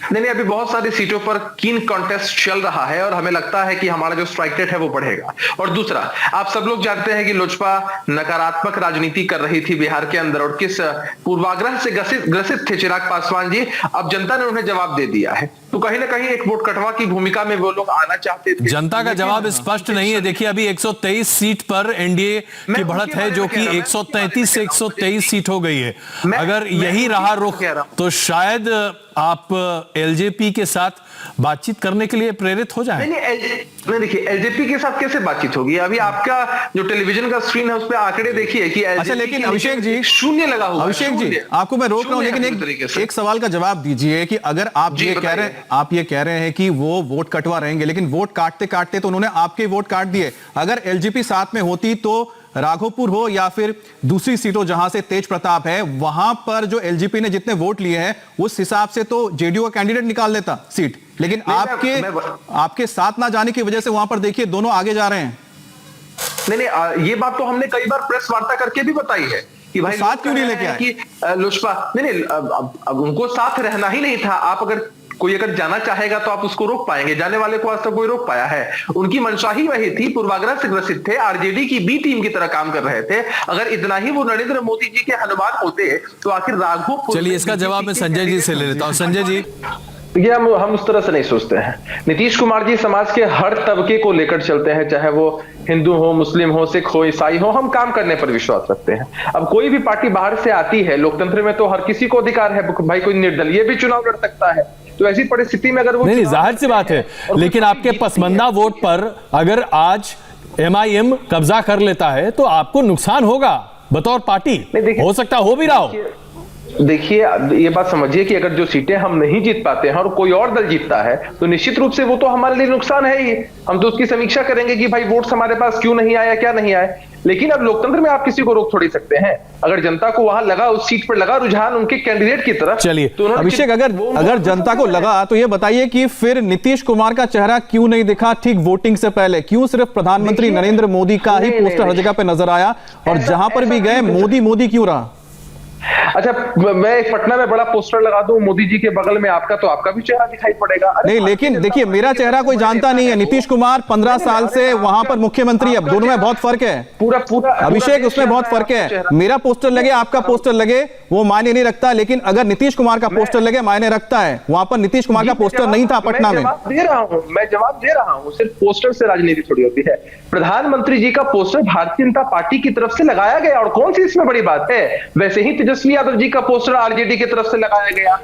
नहीं नहीं, अभी बहुत सारी सीटों पर कीन कॉन्टेस्ट चल रहा है और हमें लगता है कि हमारा जो स्ट्राइक रेट है वो बढ़ेगा। और दूसरा, आप सब लोग जानते हैं कि लोजपा नकारात्मक राजनीति कर रही थी बिहार के अंदर और किस पूर्वाग्रह से ग्रसित थे चिराग पासवान जी। अब जनता ने उन्हें जवाब दे दिया है, तो कहीं ना कहीं एक वोट कटवा की भूमिका में वो लोग आना चाहते थे। जनता का जवाब स्पष्ट नहीं है। देखिए अभी 123 सीट पर एनडीए की बढ़त है, जो कि 133 से 123 सीट हो गई है। अगर यही रहा रुख तो शायद आप एलजेपी के साथ बातचीत करने के लिए प्रेरित हो जाएं। नहीं देखिए, एलजेपी के साथ कैसे बातचीत होगी? अभी आपका जो टेलीविजन का स्क्रीन है उस पे आंकड़े देखिए कि अच्छा, लेकिन अभिषेक जी शून्य लगा हुआ है। अभिषेक जी, आपको मैं रोक रहा हूं, लेकिन एक सवाल का जवाब दीजिए कि अगर आप ये कह रहे हैं कि वो वोट कटवा रहेंगे, लेकिन वोट काटते काटते तो उन्होंने आपके वोट काट दिए। अगर एलजेपी साथ में होती तो राघोपुर हो या फिर दूसरी सीटों जहां से तेज प्रताप है, वहां पर जो एलजेपी ने जितने वोट लिए हैं उस हिसाब से तो जेडीयू का कैंडिडेट निकाल लेता सीट, लेकिन आपके साथ ना जाने की वजह से वहां पर देखिए दोनों आगे जा रहे हैं। नहीं, ये बात तो हमने कई बार प्रेस वार्ता करके भी बताई है कि भाई साथ क्यों नहीं लेके आए कि लोजपा नहीं, अब उनको साथ रहना ही नहीं था। आप अगर कोई अगर जाना चाहेगा तो आप उसको रोक पाएंगे? जाने वाले को आज तक कोई रोक पाया है? उनकी मंशा ही वही थी, पूर्वाग्रह से ग्रसित थे, आरजेडी की बी टीम की तरह काम कर रहे थे। अगर इतना ही वो नरेंद्र मोदी जी के हनुमान होते तो आखिर राघोपुर। चलिए इसका जवाब मैं संजय जी से ले लेता हूं। संजय जी, ये हम उस तरह से नहीं सोचते हैं। नीतीश कुमार जी समाज के हर तबके को लेकर चलते हैं, चाहे वो हिंदू हो, मुस्लिम हो, सिख हो, ईसाई हो, हम काम करने पर विश्वास रखते हैं। अब कोई भी पार्टी बाहर से आती है, लोकतंत्र में तो हर किसी को अधिकार है भाई, कोई निर्दलीय भी चुनाव लड़ सकता है। तो ऐसी परिस्थिति में अगर वो नहीं जाहिर सी बात है, लेकिन आपके पसंदीदा वोट पर अगर आज एमआईएम कब्जा कर लेता है तो आपको नुकसान होगा बतौर पार्टी, हो सकता हो भी रहा हो। देखिए ये बात समझिए कि अगर जो सीटें हम नहीं जीत पाते हैं और कोई और दल जीतता है तो निश्चित रूप से वो तो हमारे लिए नुकसान है ही। हम तो उसकी समीक्षा करेंगे कि भाई वोट्स हमारे पास क्यों नहीं आया, क्या नहीं आए। लेकिन अब लोकतंत्र में आप किसी को रोक थोड़ी सकते हैं। अगर जनता को वहां लगा, उस सीट पर लगा रुझान उनके कैंडिडेट की तरफ। चलिए तो अभिषेक, अगर जनता को लगा तो ये बताइए कि फिर नीतीश कुमार का चेहरा क्यों नहीं दिखा ठीक वोटिंग से पहले? क्यों सिर्फ प्रधानमंत्री नरेंद्र मोदी का ही पोस्टर हर जगह पे नजर आया और जहां पर भी गए मोदी मोदी क्यों रहा? अच्छा, मैं एक पटना में बड़ा पोस्टर लगा दूं मोदी जी के बगल में आपका, तो आपका भी चेहरा दिखाई पड़ेगा। नहीं, लेकिन देखिए मेरा चेहरा कोई जानता नहीं है। नीतीश कुमार 15 साल से वहां पर मुख्यमंत्री, अब दोनों में बहुत फर्क है। पूरा अभिषेक, उसमें बहुत फर्क है। मेरा पोस्टर लगे, आपका पोस्टर लगे, वो मायने नहीं रखता, लेकिन अगर नीतीश कुमार का पोस्टर लगे मायने रखता है। वहां पर नीतीश कुमार का पोस्टर नहीं था पटना में। मैं जवाब दे रहा हूं, सिर्फ पोस्टर से राजनीति थोड़ी होती है। प्रधानमंत्री जी का पोस्टर भारतीय जनता पार्टी की तरफ से लगाया गया और कौन सी इसमें बड़ी बात है? वैसे ही तेजस्वी यादव जी का पोस्टर आरजेडी की तरफ से लगाया गया।